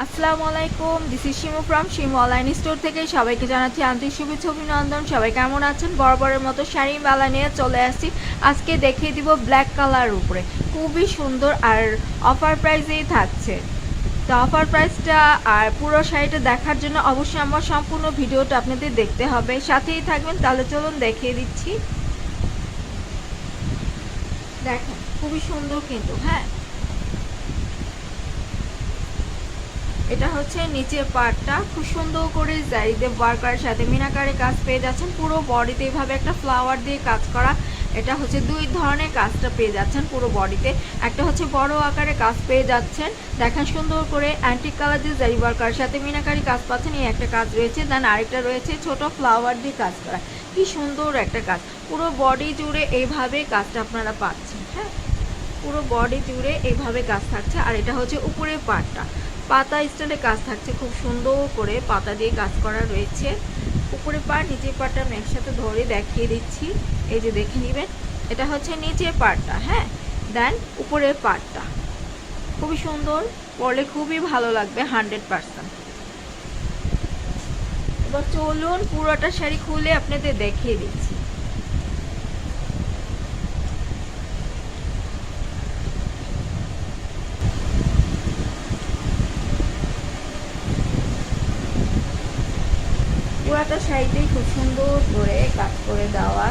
আসসালামু আলাইকুম, this is Shimu from Shimu online store থেকে সবাইকে জানাচ্ছি আন্তরিক শুভেচ্ছা অভিনন্দন। সবাই কেমন আছেন? বরাবরের মতো শাড়ি মেলা নিয়ে চলে আসছি। আজকে দেখিয়ে দিব ব্ল্যাক কালার উপরে, খুবই সুন্দর আর অফার প্রাইসেই থাকছে। তো অফার প্রাইসটা আর পুরো শাড়িটা দেখার জন্য অবশ্যই আমার সম্পূর্ণ ভিডিওটা আপনাদের দেখতে হবে, সাথেই থাকবেন। তাহলে চলুন দেখিয়ে দিচ্ছি। দেখেন খুবই সুন্দর কিন্তু, হ্যাঁ এটা হচ্ছে নিচের পার্টটা, খুব সুন্দর করে জারিতে ওয়ার্কারের সাথে মিনাকারে কাজ পেয়ে যাচ্ছেন। পুরো বডিতে এইভাবে একটা ফ্লাওয়ার দিয়ে কাজ করা। এটা হচ্ছে দুই ধরনের কাজটা পেয়ে যাচ্ছেন পুরো বডিতে। একটা হচ্ছে বড় আকারে কাজ পেয়ে যাচ্ছেন, দেখেন সুন্দর করে অ্যান্টিক কালার দিয়ে জারি ওয়ার্কারের সাথে মিনাকারি কাজ পাচ্ছেন। এই একটা কাজ রয়েছে, দেন আরেকটা রয়েছে ছোট ফ্লাওয়ার দিয়ে কাজ করা। কি সুন্দর একটা কাজ, পুরো বডি জুড়ে এইভাবে কাজটা আপনারা পাচ্ছেন। হ্যাঁ, পুরো বডি জুড়ে এইভাবে কাজ থাকছে। আর এটা হচ্ছে উপরের পার্টটা, পাতা স্টাইলে কাজ থাকছে, খুব সুন্দর করে পাতা দিয়ে কাজ করা রয়েছে। উপরে পার্ট নিচের পার্টটা আমি একসাথে ধরে দেখিয়ে দিচ্ছি, এই যে দেখে নেবেন। এটা হচ্ছে নিচের পার্টটা, হ্যাঁ, দেন উপরের পার্টটা খুবই সুন্দর, পরলে খুবই ভালো লাগবে 100%। এবার চলুন পুরোটা শাড়ি খুলে আপনাদের দেখিয়ে দিচ্ছি। পুরাটা শাড়িতেই খুব সুন্দর করে কাজ করে দেওয়া।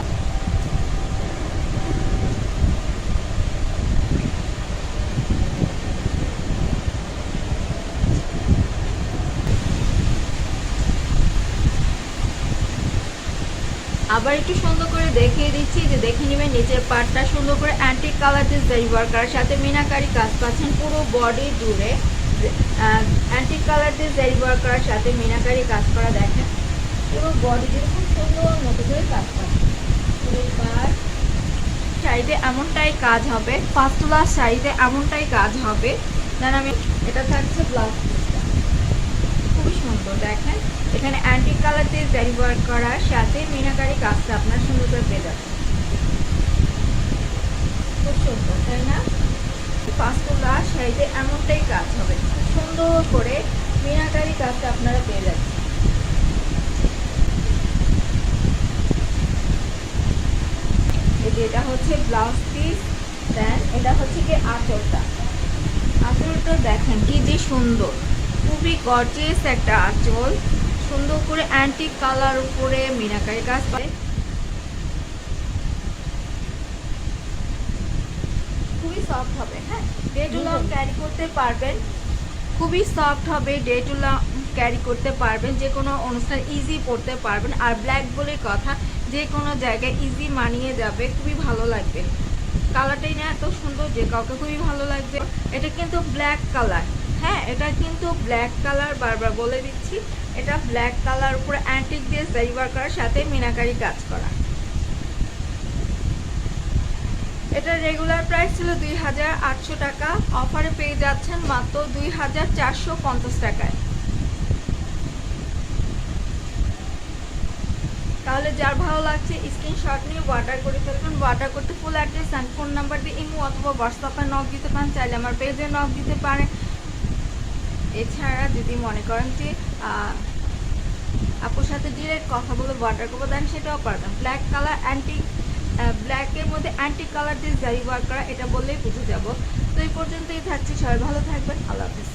আবার একটু সুন্দর করে দেখিয়ে দিচ্ছি, যে দেখে নেবেন নিচের পার্টটা সুন্দর করে অ্যান্টিক কালার দিয়ে জারি ওয়ার্কার সাথে মিনাকারি কাজ পাচ্ছেন পুরো বডি জুড়ে। অ্যান্টিক কালার দিয়ে জারি ওয়ার্কার সাথে মিনাকারি কাজ করা, দেখেন পুরো বডি জুড়ে খুব সুন্দর মতো করে কাজ পাচ্ছেন। শাড়িতে এমনটাই কাজ হবে, পাঁচতলা শাড়িতে এমনটাই কাজ হবে। দেন আমি এটা থাকছে ব্লাউজ পিসটা, খুবই সুন্দর। দেখেন এখানে অ্যান্টিক কালার দিয়ে জারি ওয়ার্ক করার সাথে মিনাকারি কাজটা আপনার সুন্দর করে পেয়ে যাচ্ছে, খুব সুন্দর তাই না? পাঁচতলা শাড়িতে এমনটাই কাজ হবে, সুন্দর করে মিনাকারি কাজটা আপনারা পেয়ে যাচ্ছেন। এটা হচ্ছে ব্লাউজ পিস, দেন এটা হচ্ছে কি আঁচলটা। আঁচলটা দেখেন কি যে সুন্দর, খুবই গর্জিয়াস একটা আঁচল, সুন্দর করে অ্যান্টিক কালার উপরে মিনাকারি কাজ পায়, খুবই সফট হবে। হ্যাঁ, ডে টু লং ক্যারি করতে পারবেন, খুবই সফট হবে, ডে টু লং ক্যারি করতে পারবেন, যে কোনো অনুষ্ঠান ইজি পরতে পারবেন। আর ব্ল্যাক বলে কথা, যে কোনো জায়গায় ইজি মানিয়ে যাবে, খুবই ভালো লাগবে। কালারটাই না এত সুন্দর যে কাউকে খুবই ভালো লাগবে। এটা কিন্তু ব্ল্যাক কালার, হ্যাঁ এটা কিন্তু ব্ল্যাক কালার, বারবার বলে দিচ্ছি এটা ব্ল্যাক কালার উপরে অ্যান্টিক দিয়ে জারি ওয়ার্কার সাথে মিনাকারি কাজ করা। এটা রেগুলার প্রাইস ছিল 2800 টাকা, অফারে পেয়ে যাচ্ছেন মাত্র 2450 টাকায়। তাহলে যার ভালো লাগছে স্ক্রিনশট নিয়ে অর্ডার করে ফেলবেন। অর্ডার করতে full address and phone number দিয়ে ইমো অথবা হোয়াটসঅ্যাপে নক দিতে পারেন, চাইলে আমার পেজে নক দিতে পারেন। এছাড়া যদি মনে করেন যে আপুর সাথে ডিরেক্ট কথা বলে অর্ডার করবো, দেন সেটাও পারবেন। ব্ল্যাক কালার অ্যান্টিক, ব্ল্যাকের মধ্যে অ্যান্টিক কালার দিয়ে জারি ওয়ার্ক করা, এটা বললেই বুঝে যাব। তো এই পর্যন্তই থাকছি, সবাই ভালো থাকবেন, আল্লাহ হাফিজ।